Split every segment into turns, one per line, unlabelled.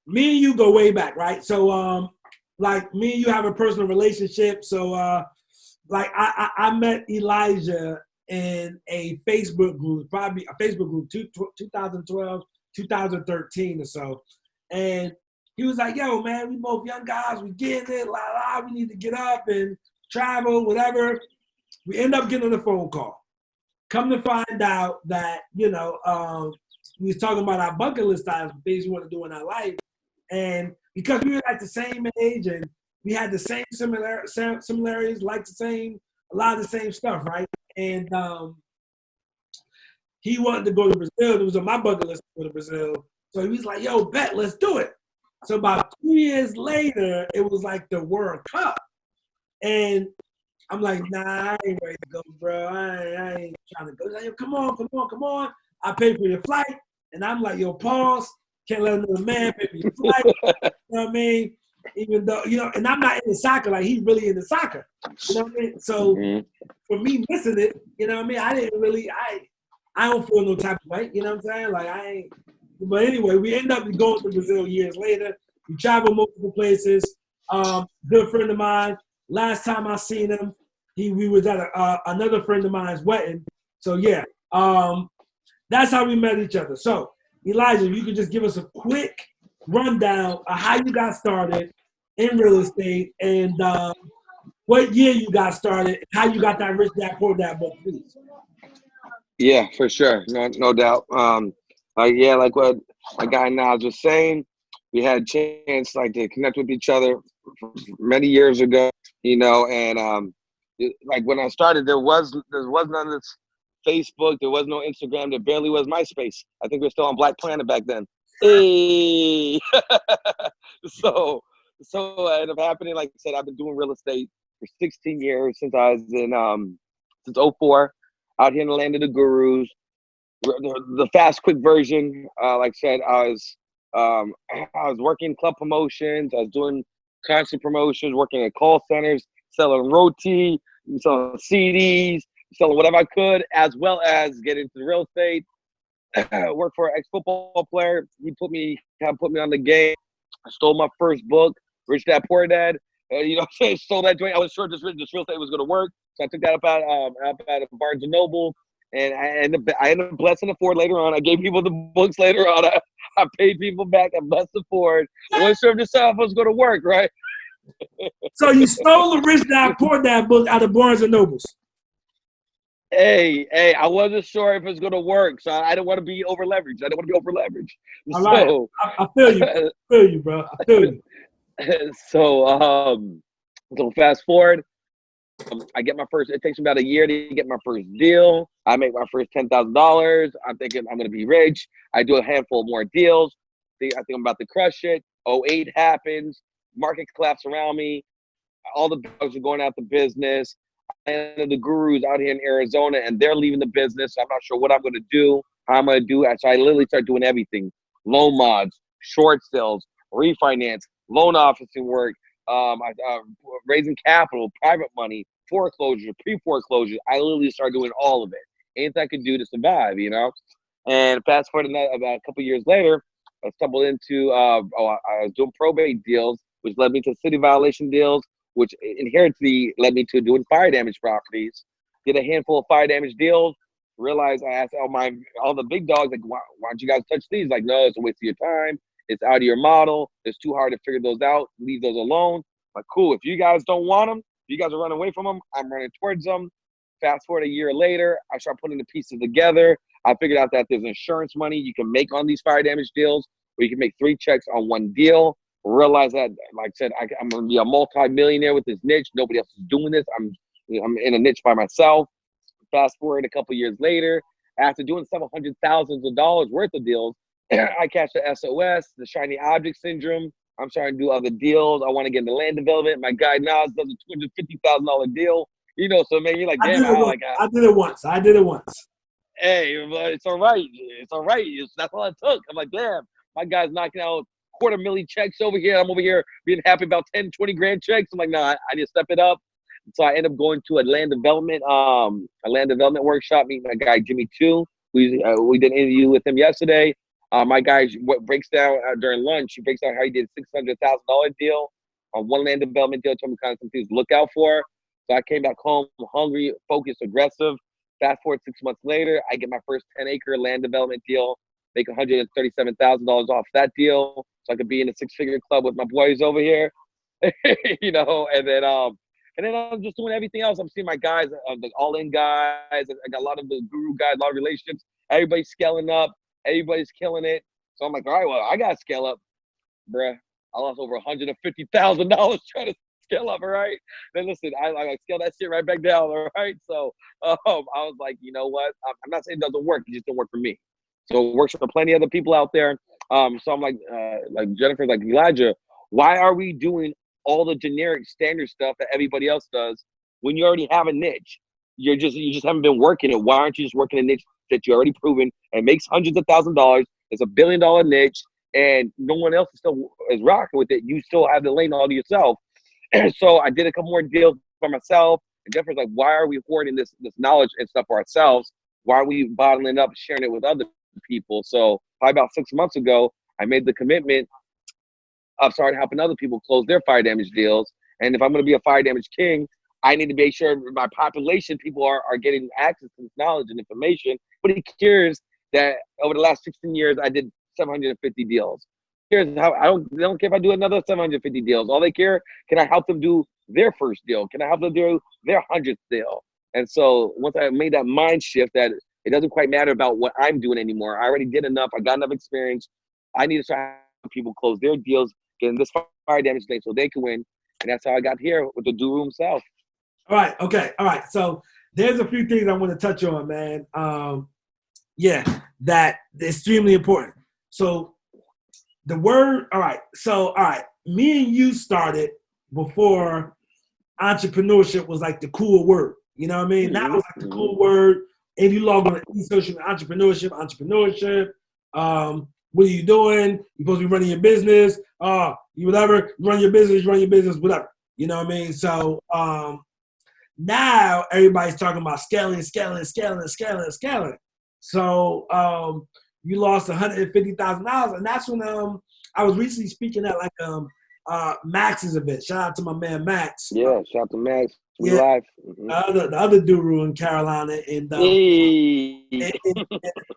me and you go way back, right? So, like me and you have a personal relationship. So, like I met Elijah in a Facebook group, probably a Facebook group, 2012, 2013 or so. And he was like, yo, man, we both young guys, we getting it, we need to get up and travel, whatever. We end up getting on a phone call. Come to find out that, we was talking about our bucket list items, things we want to do in our life. And because we were like the same age and we had the same similarities, like a lot of the same stuff, right? And he wanted to go to Brazil. It was on my bucket list to go to Brazil. So he was like, yo, bet, let's do it. So about 2 years later, it was like the World Cup. And I'm like, nah, I ain't ready to go, bro. I ain't trying to go. He's like, yo, come on. I pay for your flight. And I'm like, yo, pause. Can't let another man pay for your flight. You know what I mean? Even though, and I'm not into soccer, like he's really into soccer. You know what I mean? So for me missing it, you know what I mean? I didn't really, I don't feel no type of way, you know what I'm saying? Like I ain't, but anyway, we end up going to Brazil years later. We traveled multiple places. Good friend of mine. Last time I seen him, we was at another friend of mine's wedding. So yeah, that's how we met each other. So Elijah, if you could just give us a quick rundown of how you got started in real estate and what year you got started and how you got that Rich Dad Poor Dad book, please.
Yeah, for sure. No doubt. Like what my guy Nas was saying, we had a chance like to connect with each other many years ago, and like when I started, there was none of this Facebook, there was no Instagram, there barely was MySpace. I think we were still on Black Planet back then. Hey, so it ended up happening. Like I said, I've been doing real estate for 16 years since I was in since '04, out here in the land of the gurus. The fast, quick version. Like I said, I was working club promotions. I was doing constant promotions, working at call centers, selling roti, selling CDs, selling whatever I could, as well as get into real estate. Worked for an ex-football player. He put me on the game. I stole my first book, Rich Dad Poor Dad. Stole that joint. I was sure this real estate was going to work, so I took that up at Barnes and Noble, and I ended up blessing the Ford later on. I gave people the books later on. I paid people back. I blessed the Ford. I wasn't sure if this stuff was going to work, right?
So you stole the Rich Dad Poor Dad book out of Barnes and Nobles.
Hey, I wasn't sure if it's gonna work, so I didn't want to be over leveraged.
All right, I feel you. I feel you, bro. I feel you.
So fast forward, I get my first. It takes me about a year to get my first deal. I make my first $10,000. I'm thinking I'm gonna be rich. I do a handful more deals. I think I'm about to crush it. '08 happens. Market collapse around me. All the dogs are going out the business. And the gurus out here in Arizona, and they're leaving the business. I'm not sure what I'm going to do, how I'm going to do it. So I literally start doing everything: loan mods, short sales, refinance, loan officing work, raising capital, private money, foreclosure, pre-foreclosure. I literally started doing all of it. Anything I could do to survive, And fast forward about a couple years later, I stumbled into I was doing probate deals, which led me to city violation deals, which inherently led me to doing fire damage properties. Did a handful of fire damage deals. Realized I asked all the big dogs, like, why don't you guys touch these? Like, no, it's a waste of your time. It's out of your model. It's too hard to figure those out. Leave those alone. Like, cool. If you guys don't want them, if you guys are running away from them, I'm running towards them. Fast forward a year later, I start putting the pieces together. I figured out that there's insurance money you can make on these fire damage deals, where you can make 3 checks on one deal. Realize that, like I said, I'm going to be a multi-millionaire with this niche. Nobody else is doing this. I'm in a niche by myself. Fast forward a couple years later, after doing several hundred thousands of dollars worth of deals, I catch the SOS, the shiny object syndrome. I'm starting to do other deals. I want to get into land development. My guy Nas does a $250,000 deal. So maybe like, damn,
I did it once.
Hey, but it's all right. That's all it took. I'm like, damn, my guy's knocking out $250,000 checks over here. I'm over here being happy about 10, 20 grand checks. I'm like, no, I need to step it up. So I end up going to a land development workshop, meeting my guy Jimmy Chu. We did an interview with him yesterday. My guy, what breaks down during lunch, he breaks down how he did a $600,000 deal on one land development deal. Told me kind of some things to look out for. So I came back home hungry, focused, aggressive. Fast forward 6 months later, I get my first 10-acre land development deal, make $137,000 off that deal, so I could be in a six-figure club with my boys over here, you know. And then I'm just doing everything else. I'm seeing my guys, the all-in guys. I got a lot of the guru guys, a lot of relationships. Everybody's scaling up. Everybody's killing it. So I'm like, all right, well, I gotta scale up, bruh. I lost over $150,000 trying to scale up, all right? Then listen, I scale that shit right back down, all right? So I was like, you know what? I'm not saying it doesn't work. It just don't work for me. So it works for plenty of other people out there. So I'm like Jennifer's like, Elijah, why are we doing all the generic standard stuff that everybody else does when you already have a niche? You just haven't been working it. Why aren't you just working a niche that you already proven and makes hundreds of thousands of dollars? It's $1 billion niche, and no one else is rocking with it. You still have the lane all to yourself. And so I did a couple more deals for myself. And Jennifer's like, why are we hoarding this knowledge and stuff for ourselves? Why are we bottling up, sharing it with other people? So probably about 6 months ago, I made the commitment of starting helping other people close their fire damage deals. And if I'm going to be a fire damage king, I need to make sure my population, people are getting access to this knowledge and information. But he cares that over the last 16 years, I did 750 deals. Here's how they don't care if I do another 750 deals. All they care, can I help them do their first deal? Can I help them do their 100th deal? And so once I made that mind shift that it doesn't quite matter about what I'm doing anymore. I already did enough. I got enough experience. I need to start helping people close their deals, getting this fire damage thing so they can win. And that's how I got here with the Doru himself.
All right. Okay. All right. So there's a few things I want to touch on, man. That extremely important. So the word, all right. Me and you started before entrepreneurship was like the cool word. You know what I mean? Now it's like the cool word. If you log on to social entrepreneurship. What are you doing? You're supposed to be running your business. You run your business, whatever. You know what I mean? So now everybody's talking about scaling. So you lost $150,000, and that's when I was recently speaking at like Max's event. Shout out to my man Max.
Yeah, shout out to Max. We live.
The other Doru in Carolina,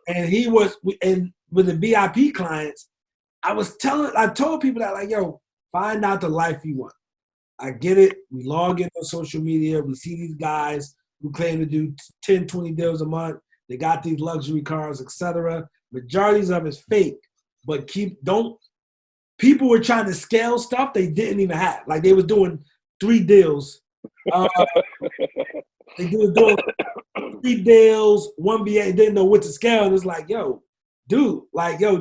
and he was with the VIP clients. I told people that, like, yo, find out the life you want. I get it. We log in on social media. We see these guys who claim to do 10, 20 deals a month. They got these luxury cars, etc. Majorities of it's fake. But people were trying to scale stuff they didn't even have. Like, they was doing 3 deals. They were doing 3 deals, 1 VA, didn't know what to scale. And it's like, yo, dude,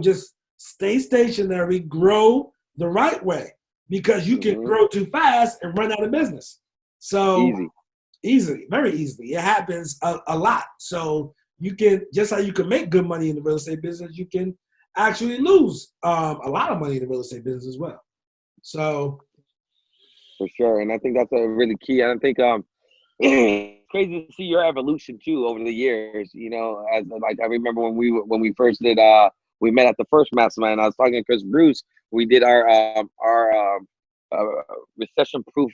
just stay stationary, grow the right way. Because you can grow too fast and run out of business. So easily, very easily. It happens a lot. So you can, just how you can make good money in the real estate business, you can actually lose a lot of money in the real estate business as well. So
for sure, and I think that's a really key. And I think it's crazy to see your evolution too over the years. You know, as like I remember when we first did we met at the first mastermind. I was talking to Chris Bruce. We did our recession-proof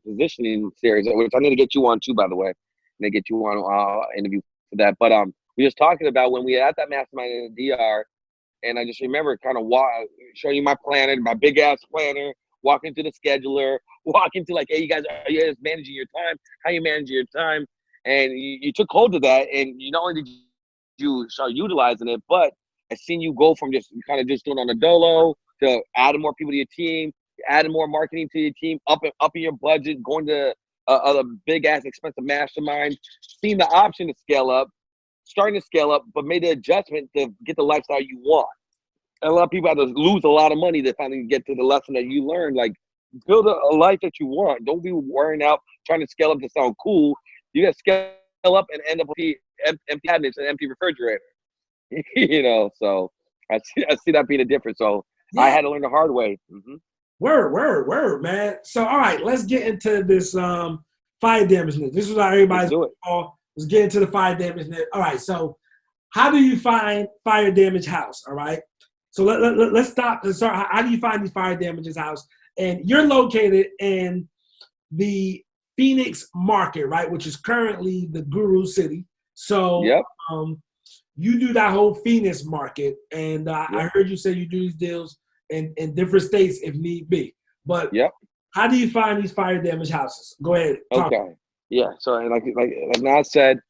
positioning series, which I need to get you on too, by the way. I need to get you on interview for that. But we just talking about when we were at that mastermind in the DR, and I just remember kind of showing you my planner, my big ass planner, walking to the scheduler, walking to like, hey, you guys, are you guys managing your time? How you managing your time? And you took hold of that, and you not only did you start utilizing it, but I seen you go from just kind of just doing on a dolo to adding more people to your team, adding more marketing to your team, upping your budget, going to a big ass expensive mastermind, seeing the option to scale up, starting to scale up, but made the adjustment to get the lifestyle you want. And a lot of people have to lose a lot of money to finally get to the lesson that you learned. Like, build a life that you want. Don't be worrying out trying to scale up to sound cool. You got to scale up and end up with empty cabinets and empty refrigerator. You know, so I see that being a difference. So yeah. I had to learn the hard way.
Word, man. So, all right, let's get into this fire damage net. This is how everybody's call. Let's get into the fire damage net. All right, so how do you find fire damage house? All right. So let's stop. Let's start. How do you find these fire damages house? And you're located in the Phoenix market, right? Which is currently the Guru City. So
Yep.
You do that whole Phoenix market. And I heard you say you do these deals in different states if need be. But how do you find these fire damage houses? Go ahead. Talk.
Okay. Yeah. So like Nas said,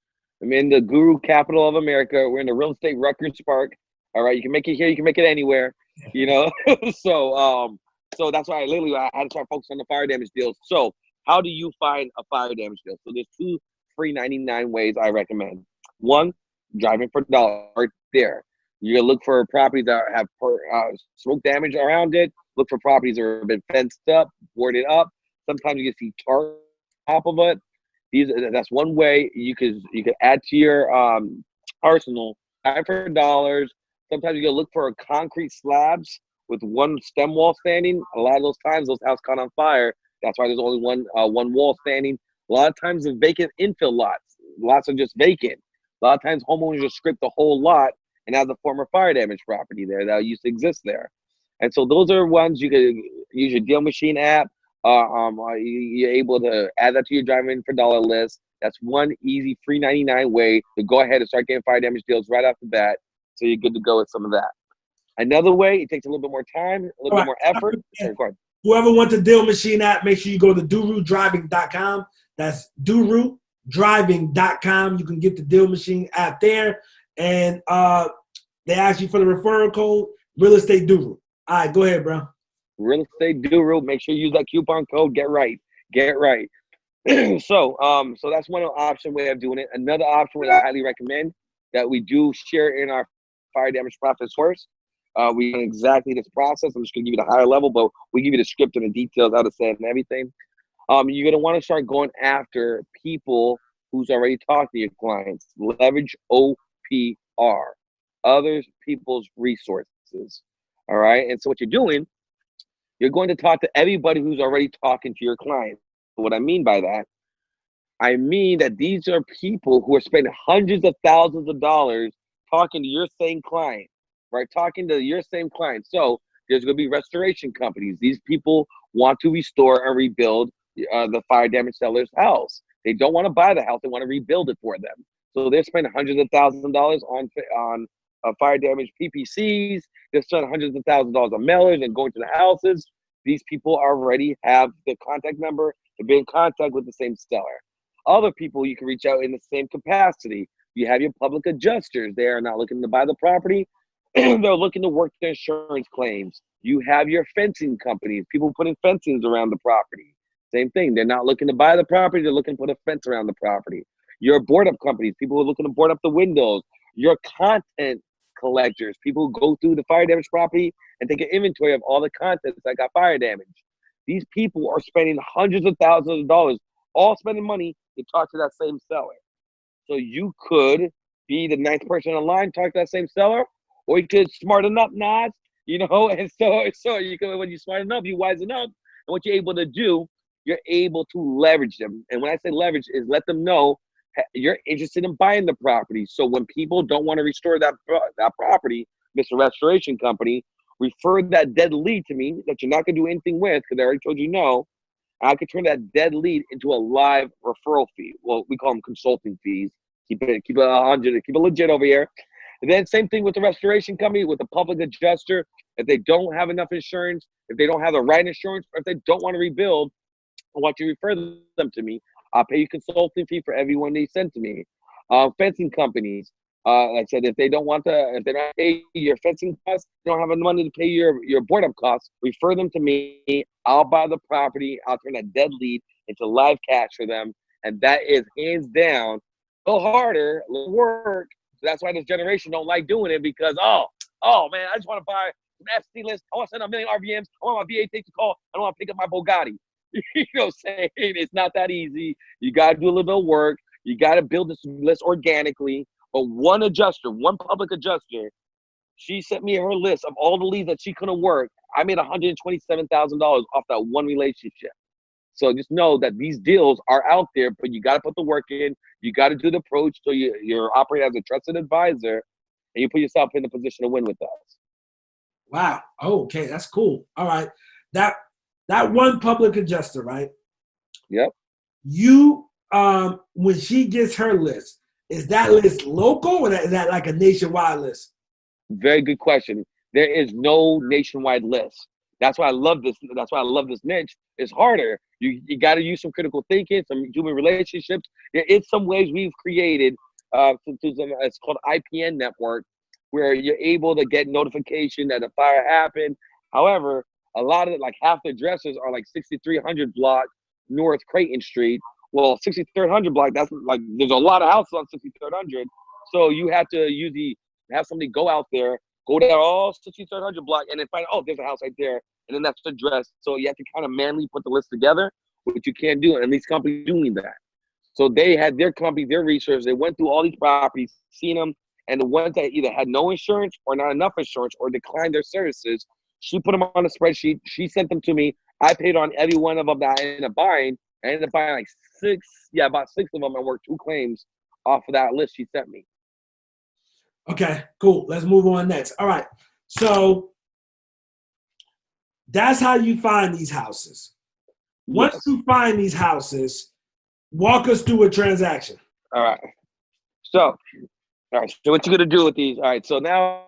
I'm in the Guru capital of America. We're in the real estate Rutgers Park. All right. You can make it here. You can make it anywhere. You know. So that's why I had to start focusing on the fire damage deals. So how do you find a fire damage deal? So there's 2 free 99 ways I recommend. One, driving for dollar right there. You look for properties that have smoke damage around it. Look for properties that have been fenced up, boarded up. Sometimes you can see tar on top of it. That's one way you could add to your arsenal. Drive for dollars. Sometimes you gotta look for concrete slabs with one stem wall standing. A lot of those times, those houses caught on fire. That's why there's only one wall standing. A lot of times, the vacant infill lots are just vacant. A lot of times, homeowners just scrape the whole lot and have the former fire damage property there that used to exist there. And so those are ones you could use your deal machine app. You're able to add that to your driving for dollar list. That's one easy free 99 way to go ahead and start getting fire damage deals right off the bat. So you're good to go with some of that. Another way, it takes a little bit more time, a little bit more effort.
Whoever wants the deal machine app, make sure you go to durudriving.com. That's durudriving.com. You can get the deal machine app there. And they ask you for the referral code, Real Estate Duru. All right, go ahead, bro.
Real Estate Duru. Make sure you use that coupon code. Get right. So that's one option way of doing it. Another option that I highly recommend that we do share in our fire damage profit source. We know exactly this process. I'm just gonna give you the higher level, but we give you the script and the details, how to say it and everything. You're gonna want to start going after people who's already talked to your clients. Leverage OPR, others people's resources. All right. And so what you're doing, you're going to talk to everybody who's already talking to your client. What I mean by that, I mean that these are people who are spending hundreds of thousands of dollars talking to your same client, right? Talking to your same client. So there's going to be restoration companies. These people want to restore and rebuild the fire damage seller's house. They don't want to buy the house. They want to rebuild it for them. So they're spending hundreds of thousands of dollars on fire damage PPCs. They're spending hundreds of thousands of dollars on mailers and going to the houses. These people already have the contact number to be in contact with the same seller. Other people you can reach out in the same capacity. You have your public adjusters. They are not looking to buy the property. They're looking to work their insurance claims. You have your fencing companies, people putting fencings around the property. Same thing. They're not looking to buy the property. They're looking to put a fence around the property. Your board up companies, people who are looking to board up the windows. Your content collectors, people who go through the fire damage property and take an inventory of all the contents that got fire damage. These people are spending hundreds of thousands of dollars, all spending money to talk to that same seller. So you could be the ninth person in line, talk to that same seller, or you could smarten up, Nas, you know, and so you can, when you smarten up, you wisen up, and what you're able to do, you're able to leverage them. And when I say leverage, is let them know you're interested in buying the property. So when people don't want to restore that property, Mr. Restoration Company, refer that dead lead to me that you're not going to do anything with, because I already told you no. I could turn that dead lead into a live referral fee. Well, we call them consulting fees. Keep it 100, keep it legit over here. And then same thing with the restoration company, with the public adjuster. If they don't have enough insurance, if they don't have the right insurance, or if they don't want to rebuild, I want you to refer them to me. I'll pay you consulting fee for everyone they send to me. Fencing companies, like I said, if they don't pay your fencing costs, they don't have enough money to pay your board up costs, refer them to me. I'll buy the property. I'll turn that dead lead into live cash for them. And that is hands down a little harder, a little work. So that's why this generation don't like doing it, because, oh man, I just want to buy some FC list. I want to send a million RVMs. I want my VA take the call. I don't want to pick up my Bugatti. You know what I'm saying? It's not that easy. You got to do a little bit of work. You got to build this list organically. But one public adjuster, she sent me her list of all the leads that she couldn't work. I made $127,000 off that one relationship. So just know that these deals are out there, but you got to put the work in. You got to do the approach, so you're operating as a trusted advisor, and you put yourself in a position to win with us.
Wow. Oh, okay, that's cool. All right. That one public adjuster, right?
Yep.
You when she gets her list, is that list local or is that like a nationwide list?
Very good question. There is no nationwide list. That's why I love this. That's why I love this niche. It's harder. You got to use some critical thinking, some human relationships. There is some ways we've created through some, it's called IPN network, where you're able to get notification that a fire happened. However, a lot of it, like half the addresses are like 6300 block North Creighton Street. Well, 6300 block, that's like, there's a lot of houses on 6300. So you have to have somebody go out there, go down all 6300 block, and then find, oh, there's a house right there, and then that's the address. So you have to kind of manually put the list together, which you can't do, and these companies doing that. So they had their company, their research. They went through all these properties, seen them, and the ones that either had no insurance or not enough insurance or declined their services, she put them on a spreadsheet. She sent them to me. I paid on every one of them that I ended up buying. I ended up buying like about six of them, and worked 2 claims off of that list she sent me.
Okay, cool. Let's move on next. All right. So that's how you find these houses. Once you find these houses, walk us through a transaction.
All right. So what you're gonna do with these? All right. So now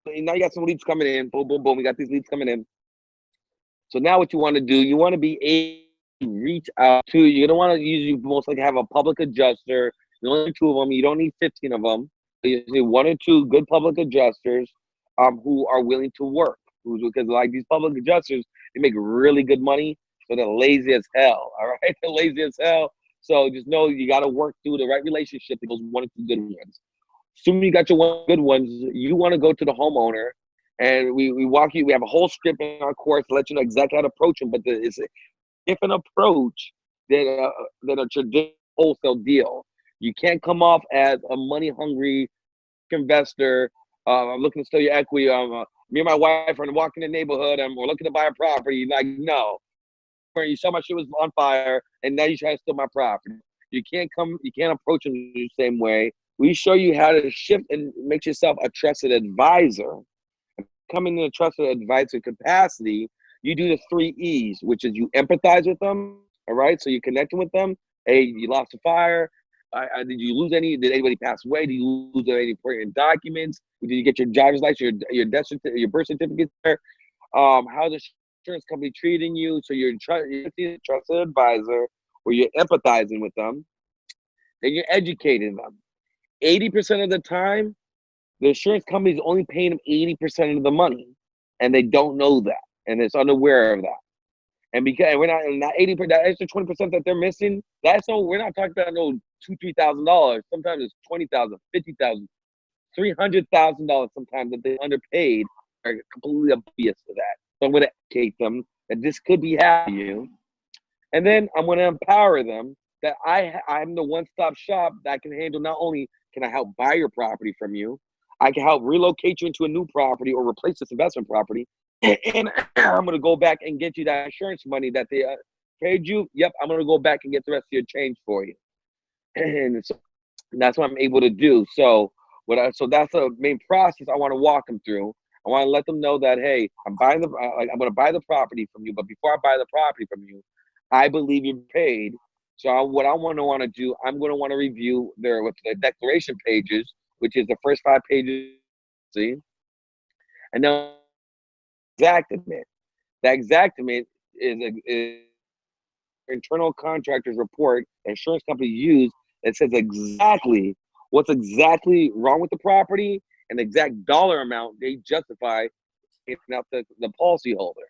you got some leads coming in. Boom, boom, boom. We got these leads coming in. So now what you want to do? You want to be able to reach out to. You're gonna want to use most likely have a public adjuster. You only 2 of them. You don't need 15 of them. You need 1 or 2 good public adjusters, who are willing to work. Because like these public adjusters, they make really good money, so they're lazy as hell. All right, they're lazy as hell. So just know you got to work through the right relationship with those 1 or 2 good ones. Assuming you got your 1 good ones, you want to go to the homeowner, and we walk you. We have a whole script in our course to let you know exactly how to approach them. But it's a different approach than a traditional wholesale deal. You can't come off as a money hungry investor. I'm looking to steal your equity. Me and my wife are walking the neighborhood and we're looking to buy a property. Like, no, you saw my shit was on fire and now you try to steal my property. You can't approach them the same way. We show you how to shift and make yourself a trusted advisor. Coming in a trusted advisor capacity, you do the 3 E's, which is you empathize with them. All right. So you're connecting with them. Hey, you lost a fire. Did you lose any? Did anybody pass away? Did you lose any important documents? Did you get your driver's license, your death certificate, your birth certificate there? How's the insurance company treating you? So you're a trusted advisor, or you're empathizing with them. Then you're educating them. 80% of the time, the insurance company is only paying them 80% of the money, and they don't know that, and it's unaware of that. And because we're not in that 80%, that extra 20% that they're missing, we're not talking about no $2,000-$3,000. Sometimes it's $20,000, $50,000, $300,000 sometimes that they underpaid are completely oblivious to that. So I'm going to educate them that this could be happening to you. And then I'm going to empower them that I'm the one-stop shop that can handle, not only can I help buy your property from you, I can help relocate you into a new property or replace this investment property. And I'm going to go back and get you that insurance money that they paid you. Yep, I'm going to go back and get the rest of your change for you. And so that's what I'm able to do. So that's the main process I want to walk them through. I want to let them know that, hey, I'm going to buy the property from you. But before I buy the property from you, I believe you're paid. So what I want to do, I'm going to want to review their declaration pages, which is the first 5 pages. See, and then exactament. The exactament is internal contractors report insurance company use that says exactly what's exactly wrong with the property and the exact dollar amount they justify out the policyholder.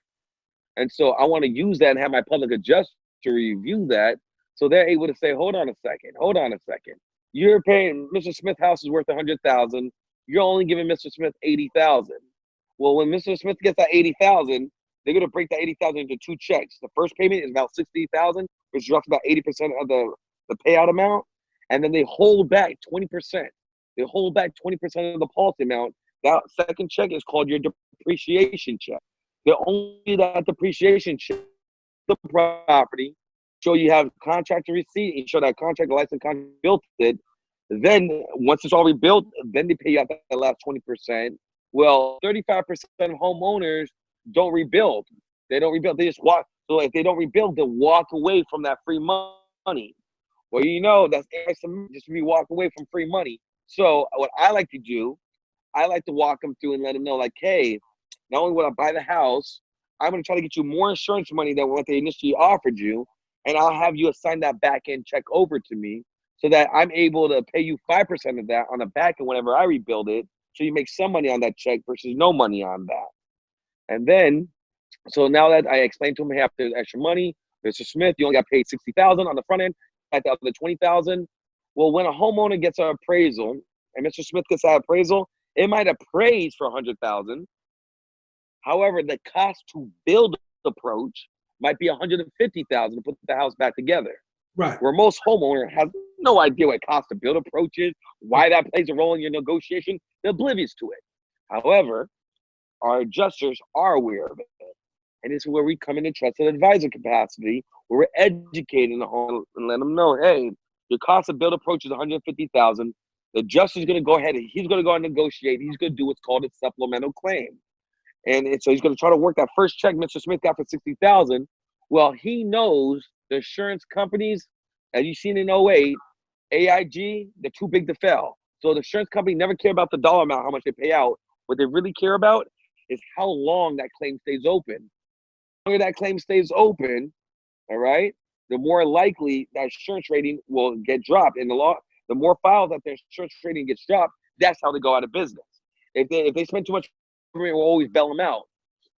And so I want to use that and have my public adjuster review that, so they're able to say, hold on a second. You're paying Mr. Smith house is worth $100,000. You're only giving Mr. Smith $80,000. Well, when Mr. Smith gets that $80,000, they're going to break that $80,000 into 2 checks. The first payment is about $60,000, which is roughly about 80% of the payout amount. And then they hold back 20%. They hold back 20% of the policy amount. That second check is called your depreciation check. They only that depreciation check the property, show you have contractor receipt, and show that contractor license contract built it. Then once it's all rebuilt, then they pay you out that last 20%. Well, 35% of homeowners don't rebuild. They don't rebuild. They just walk. So if they don't rebuild, they'll walk away from that free money. Well, you know, that's just to be walk away from free money. So what I like to do, I like to walk them through and let them know, like, hey, not only will I buy the house, I'm going to try to get you more insurance money than what they initially offered you, and I'll have you assign that back end check over to me so that I'm able to pay you 5% of that on the back end whenever I rebuild it, so you make some money on that check versus no money on that. And then, so now that I explained to him, hey, there's extra money, Mr. Smith, you only got paid $60,000 on the front end, at the other $20,000. Well, when a homeowner gets an appraisal, and Mr. Smith gets that appraisal, it might appraise for $100,000. However, the cost to build the approach might be $150,000 to put the house back together.
Right.
Where most homeowner has no idea what it costs to build approaches, why that plays a role in your negotiation. They're oblivious to it. However, our adjusters are aware of it. And this is where we come in a trusted advisor capacity, where we're educating the home and let them know, hey, your cost of build approach is $150,000. The adjuster's going to go ahead and he's going to go and negotiate. He's going to do what's called a supplemental claim. And so he's going to try to work that first check Mr. Smith got for $60,000. Well, he knows the insurance companies, as you've seen in 08, AIG, they're too big to fail. So the insurance company never care about the dollar amount, how much they pay out. What they really care about is how long that claim stays open. The longer that claim stays open, all right, the more likely that insurance rating will get dropped. And the more files that their insurance rating gets dropped, that's how they go out of business. If they spend too much, we'll always bail them out.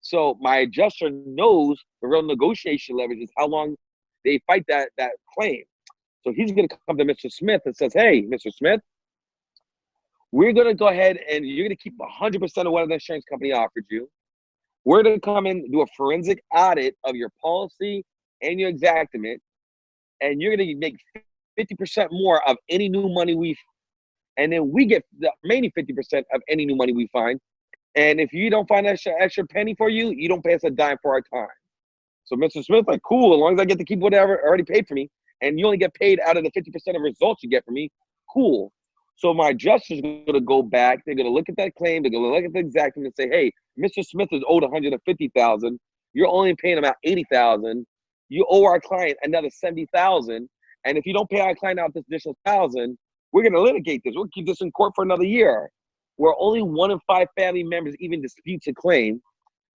So my adjuster knows the real negotiation leverage is how long they fight that claim. So he's going to come to Mr. Smith and says, hey, Mr. Smith, we're going to go ahead and you're going to keep 100% of what the insurance company offered you. We're going to come in, do a forensic audit of your policy and your exactament, and you're going to make 50% more of any new money and then we get the remaining 50% of any new money we find. And if you don't find that extra penny for you, you don't pay us a dime for our time. So Mr. Smith's like, cool, as long as I get to keep whatever already paid for me, and you only get paid out of the 50% of results you get from me, cool. So my adjuster's going to go back. They're going to look at that claim. They're going to look at the exacting and say, hey, Mr. Smith is owed $150,000. You're only paying about $80,000. You owe our client another $70,000. And if you don't pay our client out this additional $1,000, we're going to litigate this. We'll keep this in court for another year. Where only 1 in 5 family members even disputes a claim,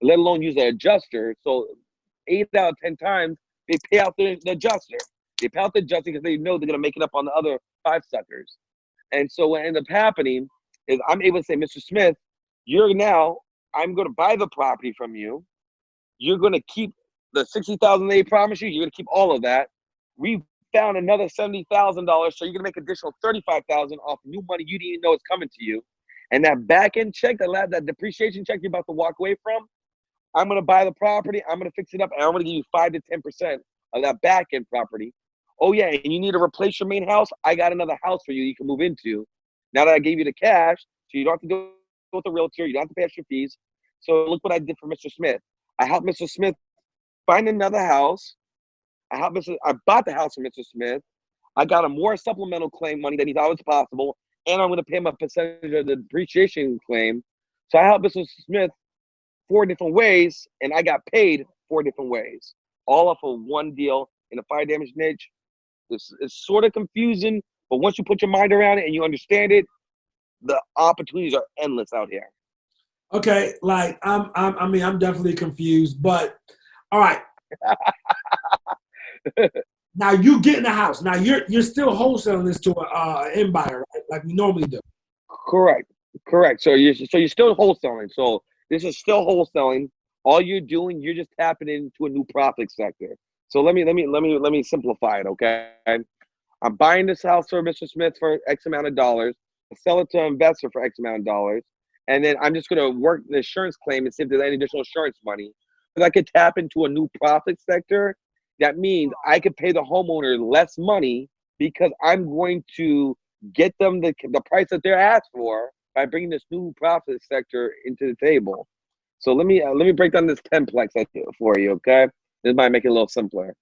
let alone use an adjuster. So 8 out of 10 times, they pay out the adjuster. They pay out the adjuster because they know they're going to make it up on the other 5 suckers. And so what ends up happening is I'm able to say, Mr. Smith, I'm going to buy the property from you. You're going to keep the $60,000 they promised you. You're going to keep all of that. We found another $70,000, so you're going to make additional $35,000 off new money you didn't even know is coming to you. And that back end check, that depreciation check you're about to walk away from, I'm going to buy the property, I'm going to fix it up, and I'm going to give you 5 to 10% of that back end property. Oh, yeah, and you need to replace your main house? I got another house for you can move into. Now that I gave you the cash, so you don't have to go with the realtor, you don't have to pay extra fees. So look what I did for Mr. Smith. I helped Mr. Smith find another house. I bought the house for Mr. Smith. I got him more supplemental claim money than he thought was possible, and I'm going to pay him a percentage of the depreciation claim. So I helped Mr. Smith 4 different ways, and I got paid 4 different ways, all off of one deal in a fire damage niche. It's sort of confusing, but once you put your mind around it and you understand it, the opportunities are endless out here.
Okay, like I'm definitely confused, but all right. Now you get in the house. Now you're still wholesaling this to an end buyer, right? Like we normally do.
Correct. So you're still wholesaling. So this is still wholesaling. All you're doing, you're just tapping into a new profit sector. So let me simplify it, okay? I'm buying this house for Mr. Smith for X amount of dollars. I sell it to an investor for X amount of dollars. And then I'm just going to work the insurance claim and see if there's any additional insurance money. If I could tap into a new profit sector, that means I could pay the homeowner less money because I'm going to get them the price that they're asked for by bringing this new profit sector into the table. So let me break down this 10-plex for you, okay? This might make it a little simpler.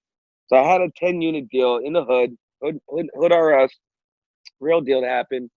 So I had a 10-unit deal in the hood RS, real deal to happen.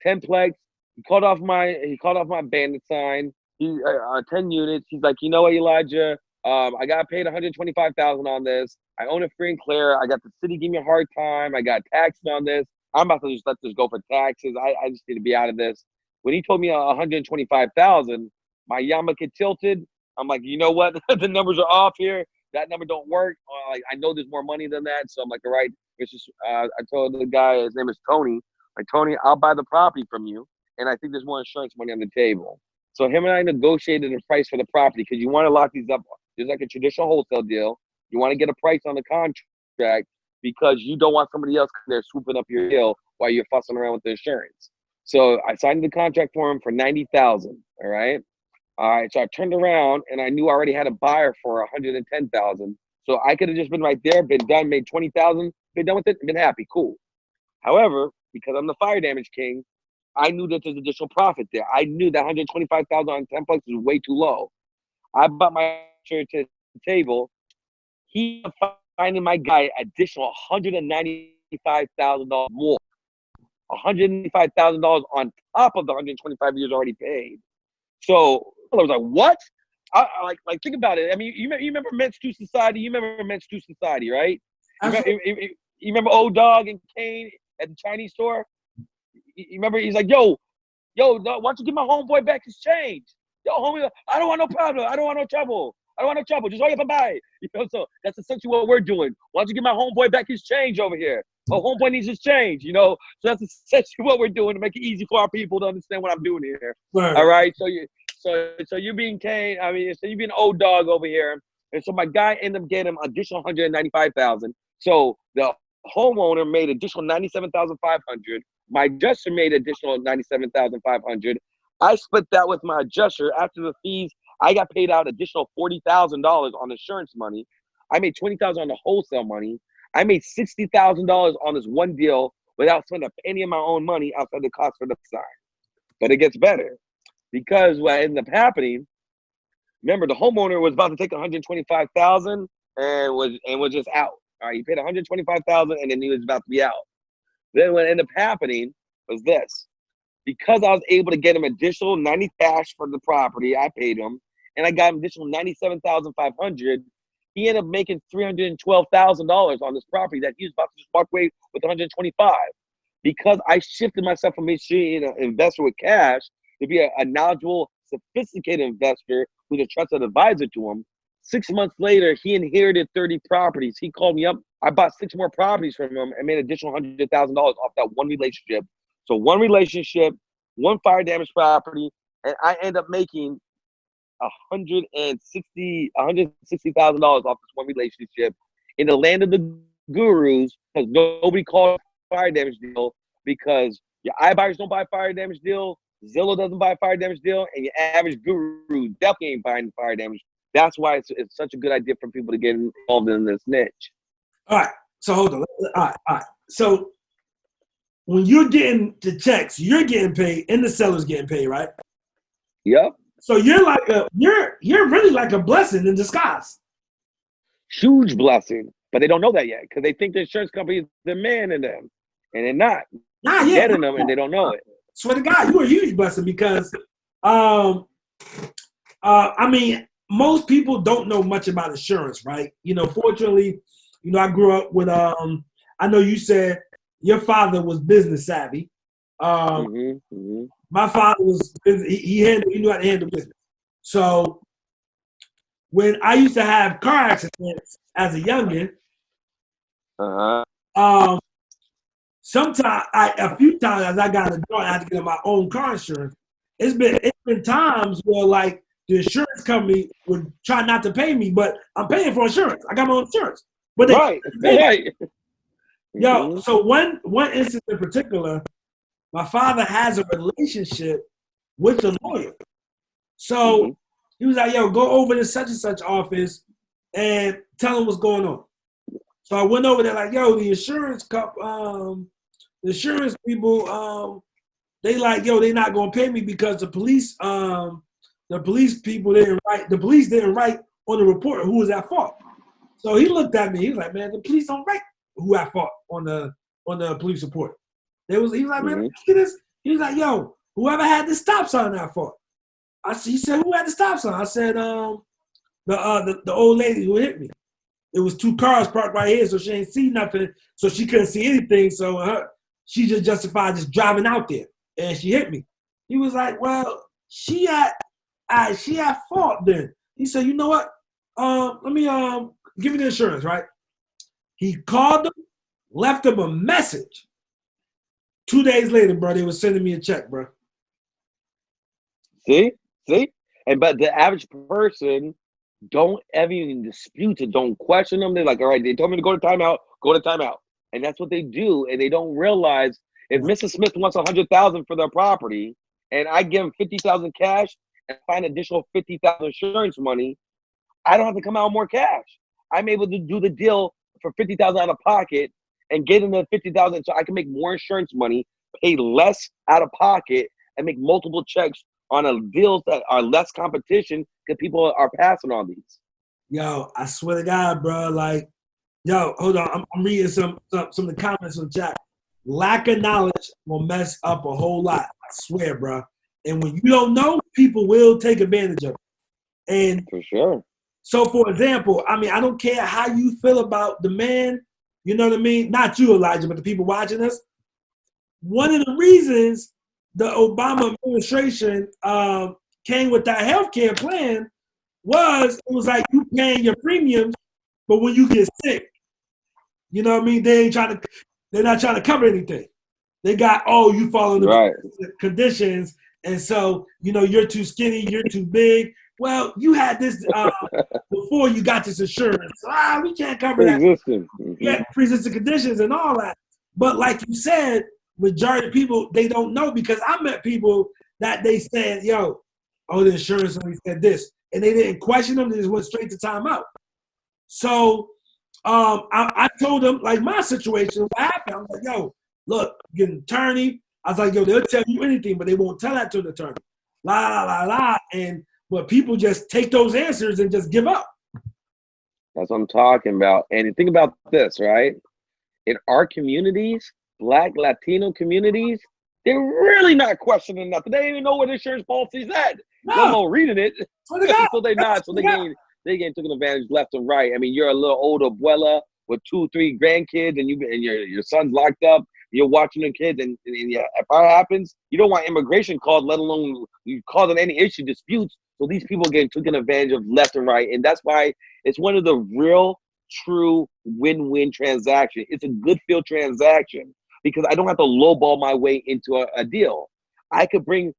10-plex, He called off my bandit sign. 10 units. He's like, you know what, Elijah? I got paid $125,000 on this. I own it free and clear. I got the city give me a hard time. I got taxed on this. I'm about to just let this go for taxes. I just need to be out of this. When he told me $125,000, my yarmulke tilted. I'm like, you know what? The numbers are off here. That number don't work. Like, I know there's more money than that. So I'm like, all right. It's just, I told the guy, his name is Tony. Like, Tony, I'll buy the property from you. And I think there's more insurance money on the table. So him and I negotiated a price for the property because you want to lock these up. There's like a traditional wholesale deal. You want to get a price on the contract because you don't want somebody else there swooping up your deal while you're fussing around with the insurance. So I signed the contract for him for $90,000. All right. So I turned around and I knew I already had a buyer for $110,000. So I could have just been right there, been done, made $20,000, been done with it, and been happy. Cool. However, because I'm the fire damage king, I knew that there's additional profit there. I knew that $125,000 on 10 bucks was way too low. I bought my shirt to the table. He finding my guy additional $195,000 more. $195,000 on top of the $125 years already paid. So I was like, what? I like think about it. I mean, you remember Men's to Society? You remember Men's to Society, right? You remember Old Dog and Kane at the Chinese store? You remember he's like, yo, why don't you give my homeboy back his change? Yo, homie, I don't want no problem. I don't want no trouble. Just hurry up and buy it. You know, so that's essentially what we're doing. Why don't you give my homeboy back his change over here? Oh, homeboy needs his change, you know? So that's essentially what we're doing to make it easy for our people to understand what I'm doing here. Right. All right. So you're being Kane. I mean, so you're being Old Dog over here. And so my guy ended up getting him additional $195,000. So the homeowner made additional $97,500. My adjuster made additional $97,500. I split that with my adjuster. After the fees, I got paid out additional $40,000 on insurance money. I made $20,000 on the wholesale money. I made $60,000 on this one deal without spending a penny of my own money outside the cost for the sign. But it gets better because what ended up happening, remember the homeowner was about to take $125,000 and was just out. All right, he paid $125,000 and then he was about to be out. Then what ended up happening was this. Because I was able to get him additional $90,000 cash for the property, I paid him, and I got him additional $97,500. He ended up making $312,000 on this property that he was about to just walk away with $125,000. Because I shifted myself from being an investor with cash to be a knowledgeable, sophisticated investor who's a trusted advisor to him. 6 months later, he inherited 30 properties. He called me up. I bought 6 more properties from him and made an additional $100,000 off that one relationship. So one relationship, one fire damage property, and I end up making $160,000 off this one relationship in the land of the gurus because nobody called fire damage deal because your iBuyers don't buy fire damage deal, Zillow doesn't buy fire damage deal, and your average guru definitely ain't buying fire damage. That's why it's such a good idea for people to get involved in this niche.
All right. So hold on. All right. So when you're getting the checks, you're getting paid and the seller's getting paid, right?
Yep.
So you're like you're really like a blessing in disguise.
Huge blessing, but they don't know that yet because they think the insurance company is the man in them, and they're not.
Nah,
yeah, getting them, and they don't know it.
Swear to God, you're a huge blessing because, I mean, most people don't know much about insurance, right? You know, fortunately, you know, I grew up with I know you said your father was business savvy. My father was he knew how to handle business. So when I used to have car accidents as a youngin, sometimes a few times as I got a door, I had to get my own car insurance. It's been times where like the insurance company would try not to pay me, but I'm paying for insurance. I got my own insurance, but they right. Yo, so one instance in particular, my father has a relationship with the lawyer. So he was like, yo, go over to such and such office and tell them what's going on. So I went over there like, yo, the insurance people, they like, yo, they not gonna pay me because the police people didn't write on the report who was at fault. So he looked at me, he was like, man, the police don't write who at fault on the police report. He was like, man, look at this. He was like, yo, whoever had the stop sign out for. He said, who had the stop sign? I said, the old lady who hit me. It was 2 cars parked right here, so she ain't see nothing, so she couldn't see anything. So she just justified just driving out there, and she hit me. He was like, well, she at fault then. He said, you know what? Let me give you the insurance, right? He called them, left them a message. 2 days later, bro, they was sending me a check, bro.
See? But the average person don't ever even dispute it, don't question them. They're like, all right, they told me to go to timeout, go to timeout. And that's what they do. And they don't realize if Mrs. Smith wants $100,000 for their property and I give them $50,000 cash and find additional $50,000 insurance money, I don't have to come out with more cash. I'm able to do the deal for $50,000 out of pocket and get in the $50,000 so I can make more insurance money, pay less out of pocket, and make multiple checks on deals that are less competition because people are passing on these.
Yo, I swear to God, bro. Like, yo, hold on. I'm reading some of the comments on chat. Lack of knowledge will mess up a whole lot. I swear, bro. And when you don't know, people will take advantage of it. And
for sure.
So, for example, I mean, I don't care how you feel about the man. You know what I mean? Not you, Elijah, but the people watching us. One of the reasons the Obama administration came with that healthcare plan was it was like you paying your premiums, but when you get sick, you know what I mean? They're not trying to cover anything. They got, you following the conditions, and so you're too skinny, you're too big. Well, you had this before you got this insurance. We can't cover that. Yeah, pre-existing conditions and all that. But like you said, majority of people, they don't know, because I met people that they said, the insurance only said this. And they didn't question them. They just went straight to timeout. So I told them, like, my situation, what happened. I was like, look, you get an attorney. I was like, they'll tell you anything, but they won't tell that to an attorney. But people just take those answers and just give up.
That's what I'm talking about. And think about this, right? In our communities, Black, Latino communities, they're really not questioning nothing. They don't even know what insurance policy is at. No, reading it. So they're not. So they getting taken advantage left and right. I mean, you're a little old abuela with 2-3 grandkids, and your son's locked up. You're watching the kids, and if that happens, you don't want immigration called, let alone you causing any issue disputes. So these people are getting taken advantage of left and right, and that's why it's one of the real, true win-win transactions. It's a good feel transaction because I don't have to lowball my way into a deal. I could bring,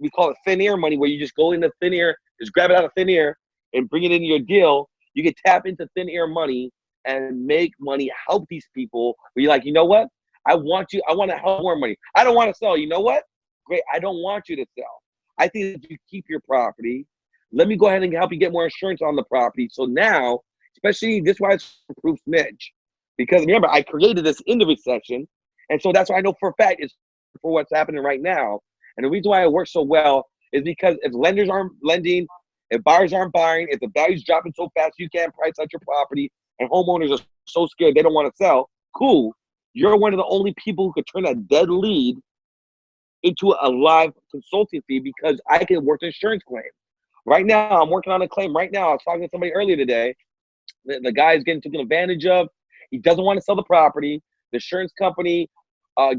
we call it thin air money, where you just go into thin air, just grab it out of thin air and bring it into your deal. You can tap into thin air money and make money, help these people. Where you're like, you know what? I want to help more money. I don't want to sell. You know what? Great. I don't want you to sell. I think that you keep your property. Let me go ahead and help you get more insurance on the property. So now, especially this is why it's improved niche. Because remember, I created this in the recession. And so that's why I know for a fact it's for what's happening right now. And the reason why it works so well is because if lenders aren't lending, if buyers aren't buying, if the value's dropping so fast you can't price out your property, and homeowners are so scared they don't want to sell, cool. You're one of the only people who could turn a dead lead into a live consulting fee because I can work the insurance claim. Right now, I'm working on a claim right now. I was talking to somebody earlier today. The guy is getting taken advantage of. He doesn't want to sell the property. The insurance company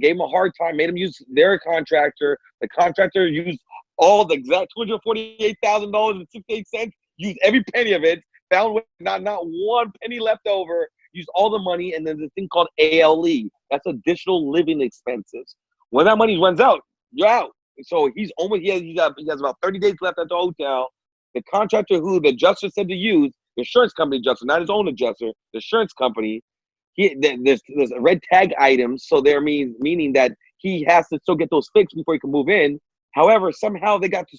gave him a hard time, made him use their contractor. The contractor used all the exact $248,000.68, used every penny of it, found not one penny left over, used all the money, and then this thing called ALE. That's additional living expenses. When that money runs out, you're out. So he has about 30 days left at the hotel. The contractor who the adjuster said to use, the insurance company adjuster, not his own adjuster, the insurance company, there's red tag items, so they're meaning that he has to still get those fixed before he can move in. However, somehow they got to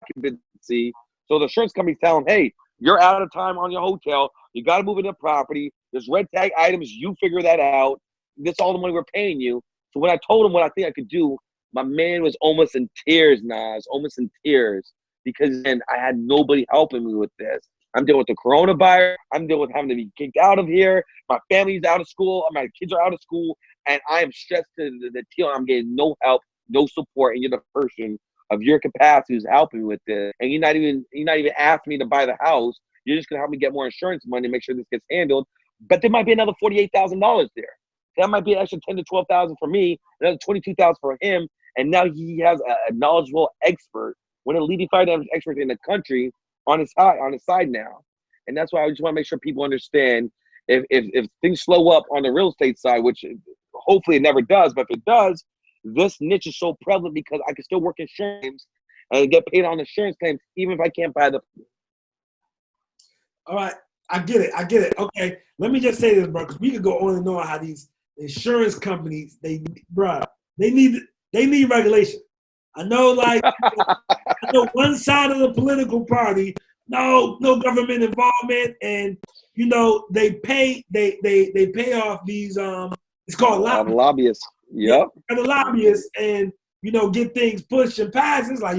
occupancy, so the insurance company's telling him, hey, you're out of time on your hotel. You got to move into the property. There's red tag items. You figure that out. This is all the money we're paying you. So when I told him what I think I could do, my man was almost in tears, Nas, almost in tears, because then I had nobody helping me with this. I'm dealing with the coronavirus. I'm dealing with having to be kicked out of here. My family's out of school. My kids are out of school, and I am stressed to the teal. I'm getting no help, no support, and you're the person of your capacity who's helping with this, and you're not even asking me to buy the house. You're just gonna help me get more insurance money to make sure this gets handled. But there might be another $48,000 there. That might be an extra 10 to 12,000 for me, another 22,000 for him, and now he has a knowledgeable expert, one of the leading finance experts in the country on his side now. And that's why I just want to make sure people understand if things slow up on the real estate side, which hopefully it never does, but if it does, this niche is so prevalent because I can still work insurance and get paid on insurance claims even if I can't buy the.
All right, I get it. Okay, let me just say this, bro, because we could go on and on how these insurance companies they need regulation. I know, like I know one side of the political party, no government involvement, and they pay off these it's called
lobbyists. Yep.
And the lobbyists, and get things pushed and passed. It's like,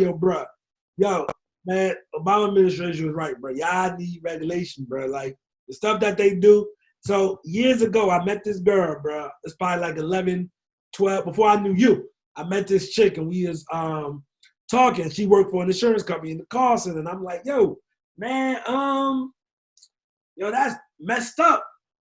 man, Obama administration was right, bro. Y'all need regulation, bro. Like the stuff that they do. So years ago, I met this girl, bro. It's probably like 11, 12, before I knew you. I met this chick, and we was talking. She worked for an insurance company in the call center, and I'm like, yo, man, that's messed up.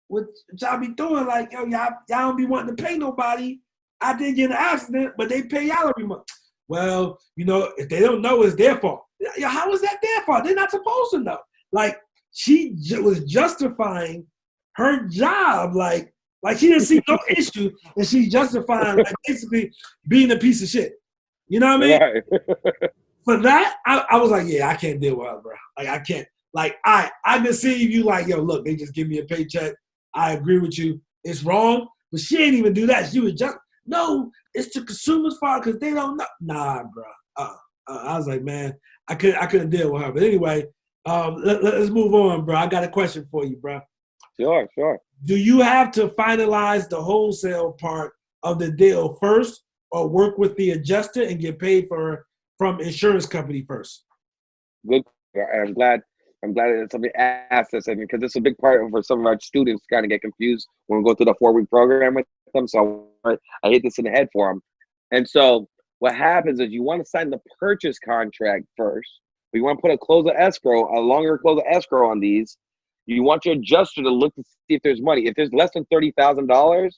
What y'all be doing? Like, y'all don't be wanting to pay nobody. I didn't get in an accident, but they pay y'all every month. Well, if they don't know, it's their fault. How is that their fault? They're not supposed to know. Like, she was justifying her job, like she didn't see no issue, and she's justifying like basically being a piece of shit. You know what I mean?
Right.
For that, I was like, yeah, I can't deal with her, bro. Like, I can't. Like, I can see you like, yo, look, they just give me a paycheck. I agree with you. It's wrong, but she ain't even do that. She was just, no, it's the consumer's fault because they don't know. Nah, bro. I was like, man, I couldn't deal with her. But anyway, let's move on, bro. I got a question for you, bro.
Sure.
Do you have to finalize the wholesale part of the deal first, or work with the adjuster and get paid from insurance company first?
Good. I'm glad that somebody asked us, because it's a big part for some of our students kind of get confused when we go through the 4-week program with them. So I hit this in the head for them. And so what happens is you want to sign the purchase contract first. But you want to put a longer close of escrow on these. You want your adjuster to look to see if there's money. If there's less than $30,000,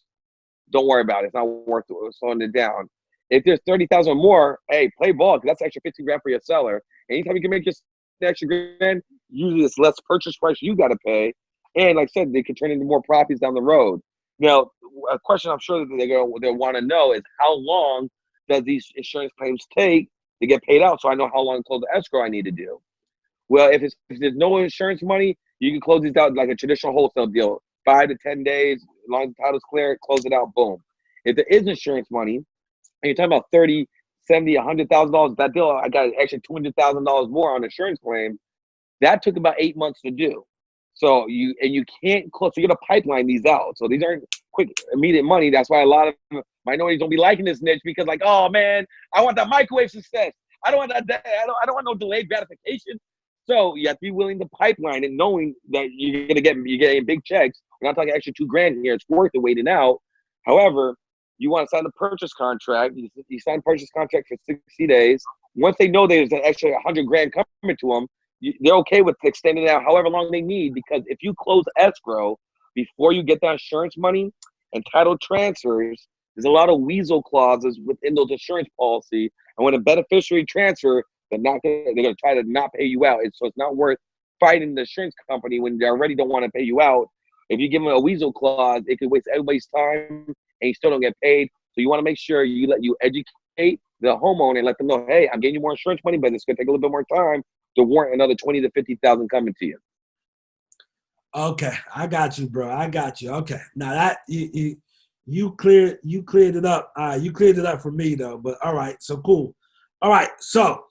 don't worry about it. It's not worth slowing it down. If there's $30,000 or more, hey, play ball, because that's extra $15,000 for your seller. Anytime you can make just the extra grand, usually it's less purchase price you got to pay. And like I said, they can turn into more profits down the road. Now, a question I'm sure that they'll want to know is, how long does these insurance claims take to get paid out, so I know how long to close the escrow I need to do? Well, if there's no insurance money, you can close these out like a traditional wholesale deal, 5 to 10 days, as long as the title's clear, close it out, boom. If there is insurance money, and you're talking about $30,000, $70,000, $100,000, that deal, I got an extra $200,000 more on insurance claim. That took about 8 months to do. So you can't close. So you got to pipeline these out. So these aren't quick, immediate money. That's why a lot of minorities don't be liking this niche, because like, oh man, I want that microwave success. I don't want that. I don't want no delayed gratification. So you have to be willing to pipeline it, knowing that you're getting big checks. We're not talking extra $2,000 here. It's worth it waiting out. However, you want to sign the purchase contract. You sign purchase contract for 60 days. Once they know there's an extra $100,000 coming to them, they're okay with extending it out however long they need, because if you close escrow before you get that insurance money and title transfers, there's a lot of weasel clauses within those insurance policy. And when a beneficiary transfer, they're going to try to not pay you out. So it's not worth fighting the insurance company when they already don't want to pay you out. If you give them a weasel clause, it could waste everybody's time and you still don't get paid. So you want to make sure you educate the homeowner and let them know, hey, I'm getting you more insurance money, but it's going to take a little bit more time to warrant another $20,000 to $50,000 coming to you.
Okay, I got you, bro. I got you. Okay, now that you cleared it up. You cleared it up for me though. But all right, so cool. All right, so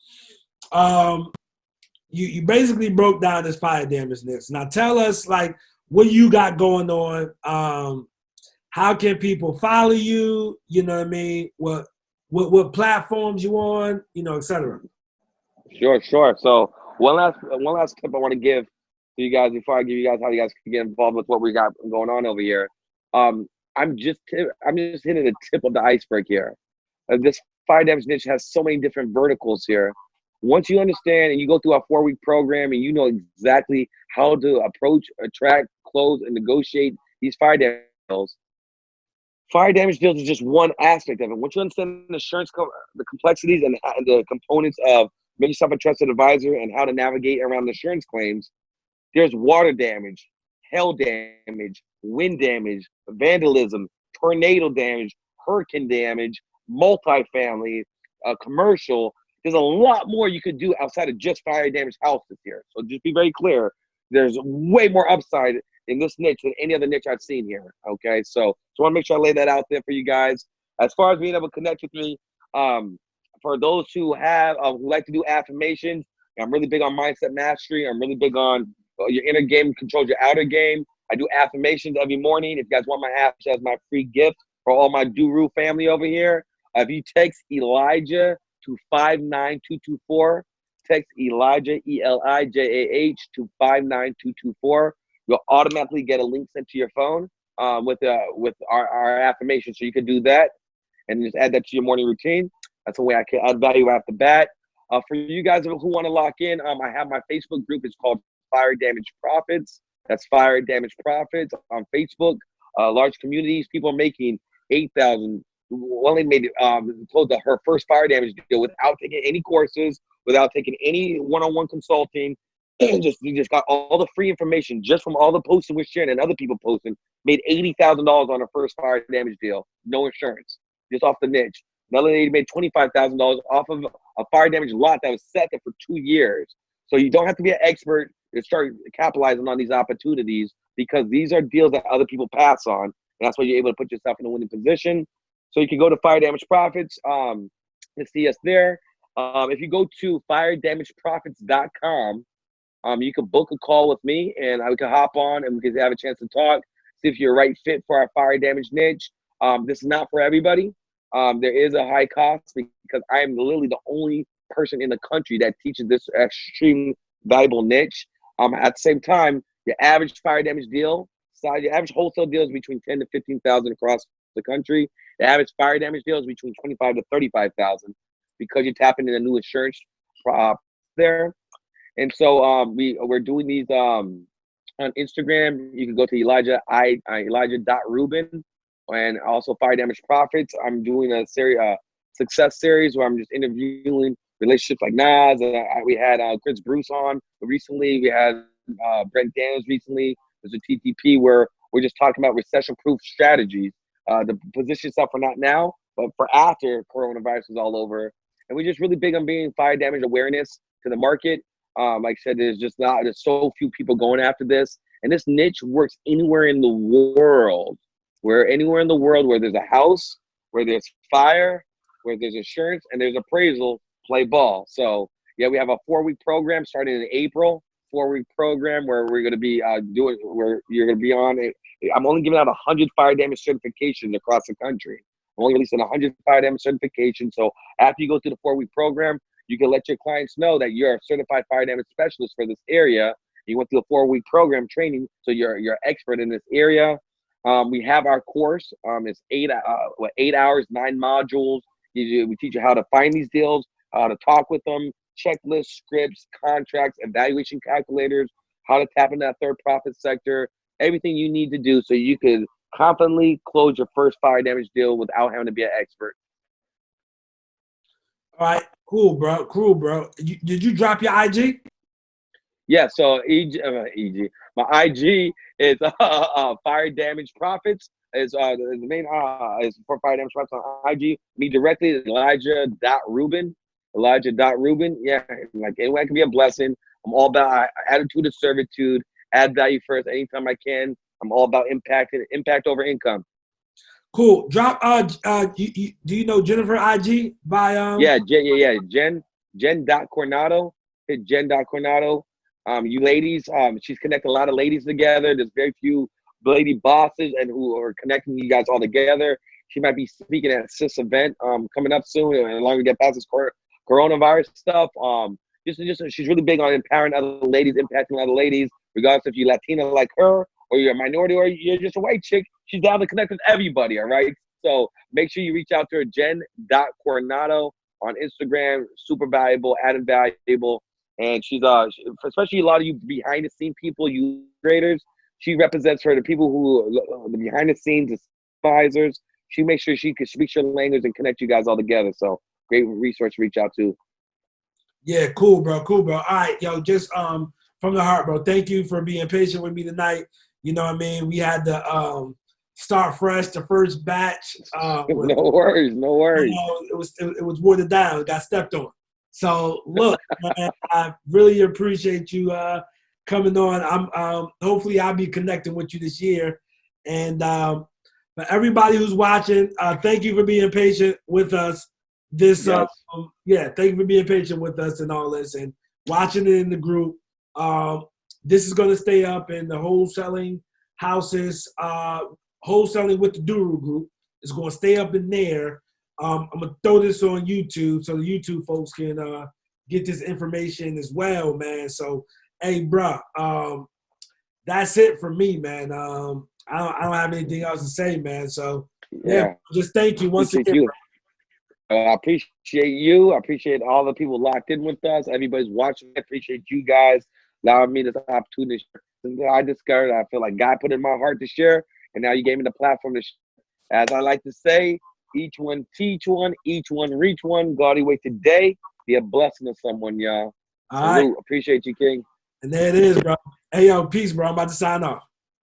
you basically broke down this fire damage next. Now tell us like what you got going on. How can people follow you? You know what I mean? What platforms you on? Et cetera.
Sure. So one last tip I want to give to you guys before I give you guys how you guys can get involved with what we got going on over here. I'm just hitting the tip of the iceberg here. This fire damage niche has so many different verticals here. Once you understand and you go through our 4-week program and you know exactly how to approach, attract, close, and negotiate these fire damage deals, fire damage deals is just one aspect of it. Once you understand the insurance, the complexities and the components of making yourself a trusted advisor and how to navigate around insurance claims, there's water damage, hail damage, wind damage, vandalism, tornado damage, hurricane damage, multifamily, commercial. There's a lot more you could do outside of just fire damage houses here. So just be very clear. There's way more upside in this niche than any other niche I've seen here. Okay, so I want to make sure I lay that out there for you guys. As far as being able to connect with me, for those who have who like to do affirmations, I'm really big on mindset mastery. I'm really big on your inner game controls your outer game. I do affirmations every morning. If you guys want my app, as my free gift for all my Doru family over here, if you text Elijah to 59224, text Elijah, ELIJAH, to 59224. You'll automatically get a link sent to your phone with our affirmation. So you can do that and just add that to your morning routine. That's the way I can add value off the bat. For you guys who want to lock in, I have my Facebook group. It's called Fire Damage Profits. That's Fire Damage Profits on Facebook. Large communities. People are making $8,000. One lady made closed her first fire damage deal without taking any courses, without taking any one-on-one consulting. You just got all the free information just from all the posts that we're sharing and other people posting. Made $80,000 on her first fire damage deal, no insurance, just off the niche. Another lady made $25,000 off of a fire damage lot that was set there for 2 years. So you don't have to be an expert to start capitalizing on these opportunities, because these are deals that other people pass on. And that's why you're able to put yourself in a winning position. So you can go to Fire Damage Profits to see us there. If you go to firedamageprofits.com, you can book a call with me and we can hop on and we can have a chance to talk, see if you're a right fit for our fire damage niche. This is not for everybody. There is a high cost because I am literally the only person in the country that teaches this extreme valuable niche. At the same time, your average fire damage deal, your average wholesale deal is between 10 to 15,000 across the country. The average fire damage deal is between 25 to 35,000 because you're tapping in a new insurance there. And so we're doing these on Instagram. You can go to Elijah.Rubin and also Fire Damage Profits. I'm doing a success series where I'm just interviewing relationships like Nasar. We had Chris Bruce on recently. We had Brent Daniels recently. There's a TTP where we're just talking about recession-proof strategies to position yourself for not now, but for after coronavirus is all over. And we're just really big on being fire damage awareness to the market. Like I said, there's so few people going after this. And this niche works anywhere in the world. Where there's a house, where there's fire, where there's insurance, and there's appraisal, play ball. So yeah, we have a 4-week program starting in April. 4-week program where we're going to be where you're going to be on it. I'm only giving out 100 fire damage certifications across the country. I'm only releasing 100 fire damage certifications. So after you go through the 4-week program, you can let your clients know that you're a certified fire damage specialist for this area. You went through a 4-week program training, so you're expert in this area. We have our course. It's 8 hours, 9 modules. We teach you how to find these deals, how to talk with them, checklists, scripts, contracts, evaluation calculators, how to tap into that third profit sector, everything you need to do so you could confidently close your first fire damage deal without having to be an expert.
All right, cool, bro. Did you drop your IG?
Yeah, so my IG is Fire Damage Profits. Is the main is for Fire Damage Profits on IG. Me directly is Elijah.Rubin. Elijah.Rubin. Yeah, like anyone can be a blessing. I'm all about attitude of servitude, add value first anytime I can. I'm all about impact over income.
Cool. Drop do you know Jennifer IG by
Jen.Coronado. Hit Jen.Coronado. You ladies, she's connecting a lot of ladies together. There's very few lady bosses and who are connecting you guys all together. She might be speaking at a CIS event coming up soon, and as long as we get past this coronavirus stuff. She's really big on empowering other ladies, impacting other ladies, regardless if you're Latina like her or you're a minority or you're just a white chick. She's down to connect with everybody, all right? So make sure you reach out to her, Jen.Coronado on Instagram. Super valuable, added valuable. And she's especially a lot of you behind the scene people, you creators. She represents her, the people who the behind the scenes advisors. She makes sure she can speak your language and connect you guys all together. So great resource to reach out to.
Yeah, cool, bro. Cool, bro. All right, yo, just from the heart, bro. Thank you for being patient with me tonight. You know what I mean? We had to start fresh. The first batch.
No worries, no worries.
It was watered down. It got stepped on. So look, man, I really appreciate you coming on. I'm hopefully I'll be connecting with you this year. And for everybody who's watching, thank you for being patient with us. This
Yes.
thank you for being patient with us and all this and watching it in the group. This is gonna stay up in the wholesaling houses, wholesaling with the Doru group. It's gonna stay up in there. I'm gonna throw this on YouTube so the YouTube folks can get this information as well, man. So hey, bruh, that's it for me, man. I don't have anything else to say, man. So yeah, just thank you once again.
I appreciate you. I appreciate all the people locked in with us. Everybody's watching. I appreciate you guys allowing me this opportunity to share. I discovered, I feel like God put in my heart to share, and now you gave me the platform to share. As I like to say, each one teach one, each one reach one. Gaudy way today. Be a blessing to someone, y'all.
All right.
Appreciate you, King.
And there it is, bro. Hey, yo, peace, bro. I'm about to sign off.